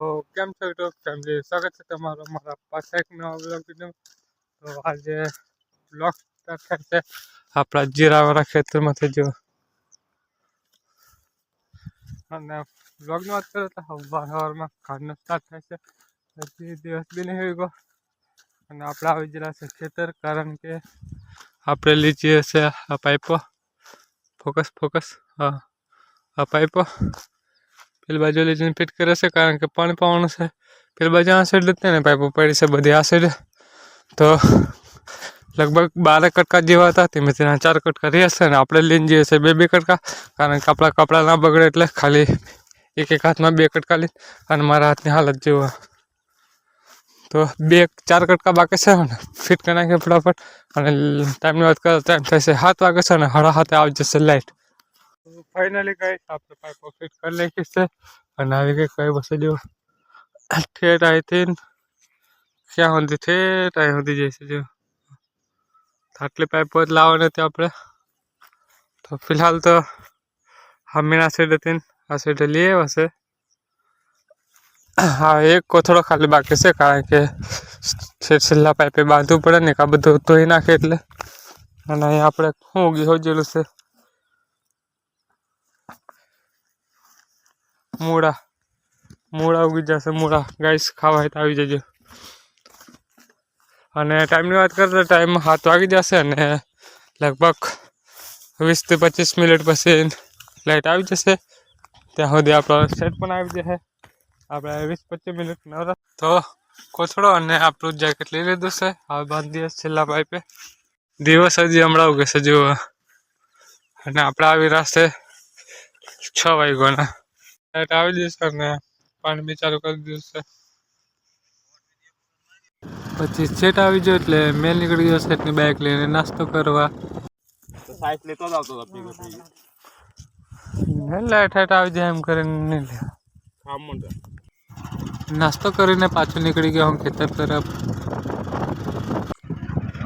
તો કેમ છો યુટ્યુબ ફેમિલી, સ્વાગત છે તમારો મારા પાછા એક નવા બ્લોગ વિડીયો. તો આજે બ્લોગ સ્ટાર્ટ થાય છે આપણા જીરાવાળા ખેતરમાંથી જો. અને બ્લોગની વાત કરીએ તો સવારમાં કાઢનો સ્ટાર્ટ થાય છે. હજી દિવસ બી નહીં હોય ગયો અને આપણે આવી ગયેલા છે ખેતર, કારણ કે આપણે લીધીએ છે આ પાઇપો. ફોકસ હા, આ પાઇપો પેલી બાજુ લીધીને ફિટ કરે છે, કારણ કે પાણી પાવાનું છે. પેલી બાજુ આ સાઈડ લેते ને પાઇપો પડી છે બધી આ સાઈડ. તો લગભગ 12 કટકા જેવા હતા, તેમાં 4 કટકા રહ્યા છે. અને આપણે લઈને જઈએ છીએ 2 કટકા, કારણ કે આપણા કપડાં ના બગડે એટલે ખાલી એક હાથમાં 2 કટકા લઈ. અને મારા હાથની હાલત જેવો તો 4 કટકા બાકી છે ને ફિટ કરી નાખીએ ફટાફટ. અને ટાઈમની વાત કરીએ ટાઈમ થશે 7 વાગે છે, અને 7:30 આવી જશે લાઈટ. ફાઇનલી ગાઈસ આપણે પાઇપો ફિટ કરી નાખી છે અને આવી ગઈ કઈ વસ્તુ જો ઠેઠ અહીંથી ક્યાં સુધી ઠેઠ અહીં સુધી જઈશે જો. આટલી પાઇપો જ લાવવાની હતી આપણે. તો ફિલહાલ તો હમીના સાઈડ હતી આ સાઈડ લઈ આવ્યા છે. હા, એક કોથળો ખાલી બાકી છે, કારણ કે છેલ્લા પાઇપે બાંધવું પડે ને આ બધું ધોઈ નાખે એટલે. અને અહીં આપણે શું ઉગી હોજેલું છે મૂળા ઉગી જશે. મૂળા ગાઈસ ખાવા હોય તો આવી જજો. અને ટાઈમની વાત કરીએ તો ટાઈમ 7 વાગી જશે, અને લગભગ 20 થી 25 મિનિટ પછી લાઈટ આવી જશે. ત્યાં સુધી આપણો સેટ પણ આવી જશે. આપણે 20-25 મિનિટ નવરા તો કોથળો અને આપણું જેકેટ લઈ લીધું છે. હવે બાંધી છેલ્લા પાઇપે. દિવસ હજી હમણાં ઉગે છે જુઓ. અને આપણે આવી રહ્યા છે 6 વાગ્યાના. લાઈટ આવી જશે અને પાણી બી ચાલુ કરી દીધું છે. પછી સેટ આવી ગયો એટલે મેલ નીકળી ગયો સેટની બાઇક લઈને નાસ્તો કરવા. લાઈટ આવી જાય એમ કરીને નાસ્તો કરીને પાછું નીકળી ગયો હું ખેતર તરફ.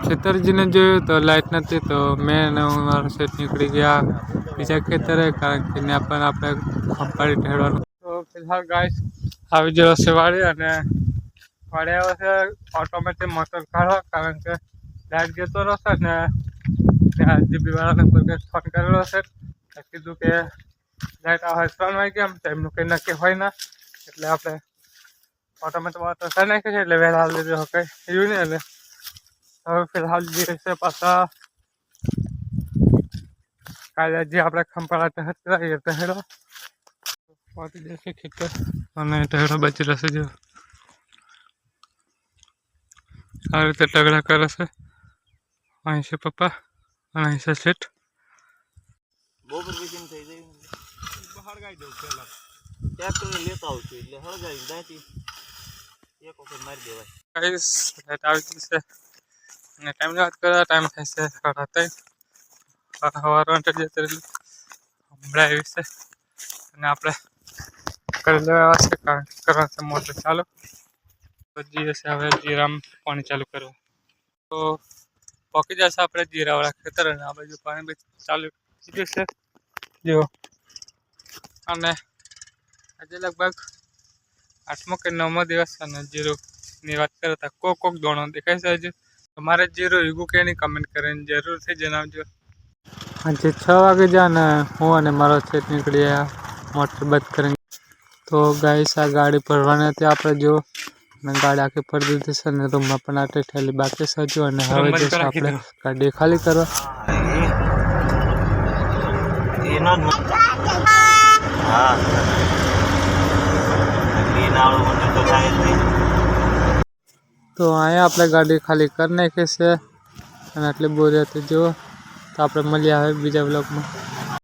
ખેતરજીને જોયું તો લાઈટ નથી, તો મેં અને હું મારો સેટ નીકળી ગયા બીજા ખેતરે, કારણ કે ત્યાં પણ આપણે ખંપાળી ઢેળવાનું. તો ફિલહાલ ગાઈસ આવી ગયો છે વાડી, અને વાડી આવે છે ઓટોમેટિક મોટર કાઢવા, કારણ કે લાઈટ જતો રહેશે ને ત્યાં જીબી વાળાને કોઈ ફોન કરેલો છે. કીધું કે લાઈટ આવે 3 વાગ્યા એમ, એમનું કંઈ નક્કી હોય ના, એટલે આપણે ઓટોમેટિક મોટર કરી નાખી છે. એટલે વહેલા લીધું કંઈ થયું નહીં. એટલે હવે ફિલહાલ જે છે પાછા કાલે જે આપણે ખંપાળા ટહેડો પહોંચી જશે ખેતર, અને ટહેડો બચી રહેશે જો. આ રીતે ટગડા કરે છે. અહીં છે પપ્પા અને અહીં છે સેટ. બહાર ગાઈ દઉં પેલા ટ્રેક્ટર લેતા આવું છું એટલે હળગાવી દાંતી એક વખત મારી દેવાય. ગાઈસ લાઈટ આવી ગઈ છે અને ટાઈમની વાત કરીએ ટાઈમ થાય છે 3:30. સવારમાં હમણાં આવી છે અને આપણે કરી લેવા છે, કારણ કે કરવા છે મોટર ચાલુ. જઈએ છે હવે જીરામાં પાણી ચાલુ કરવા. તો પોકી જશે આપણે જીરાવાળા ખેતર, અને આ બાજુ પાણી બી ચાલુ થઈ જશે જો. અને આજે લગભગ 8મો કે 9મો દિવસ, અને જીરુની વાત કરીએ તો કોક દોણો દેખાય છે. હજુ તમારે જીરું ઈગું કે નહીં કમેન્ટ કરીને જરૂરથી જણાવજો. આજે 6 વાગે જા ને હું અને મારો સેટ નીકળ્યા મોટર બંધ કરીને. તો ગાઈસ આ ગાડી ભરવાની હતી આપણે જો, અને ગાડી આખી ભરી દીધી છે, અને રૂમમાં પણ આટલી થેલી બાકી છે હજુ. અને હવે જઈશું આપણે ગાડી ખાલી કરવા. તો અહીંયા આપણે ગાડી ખાલી કરી નાખી છે, અને આટલી બોરી હતી જુઓ. તો આપણે મળીએ હવે બીજા બ્લોગમાં.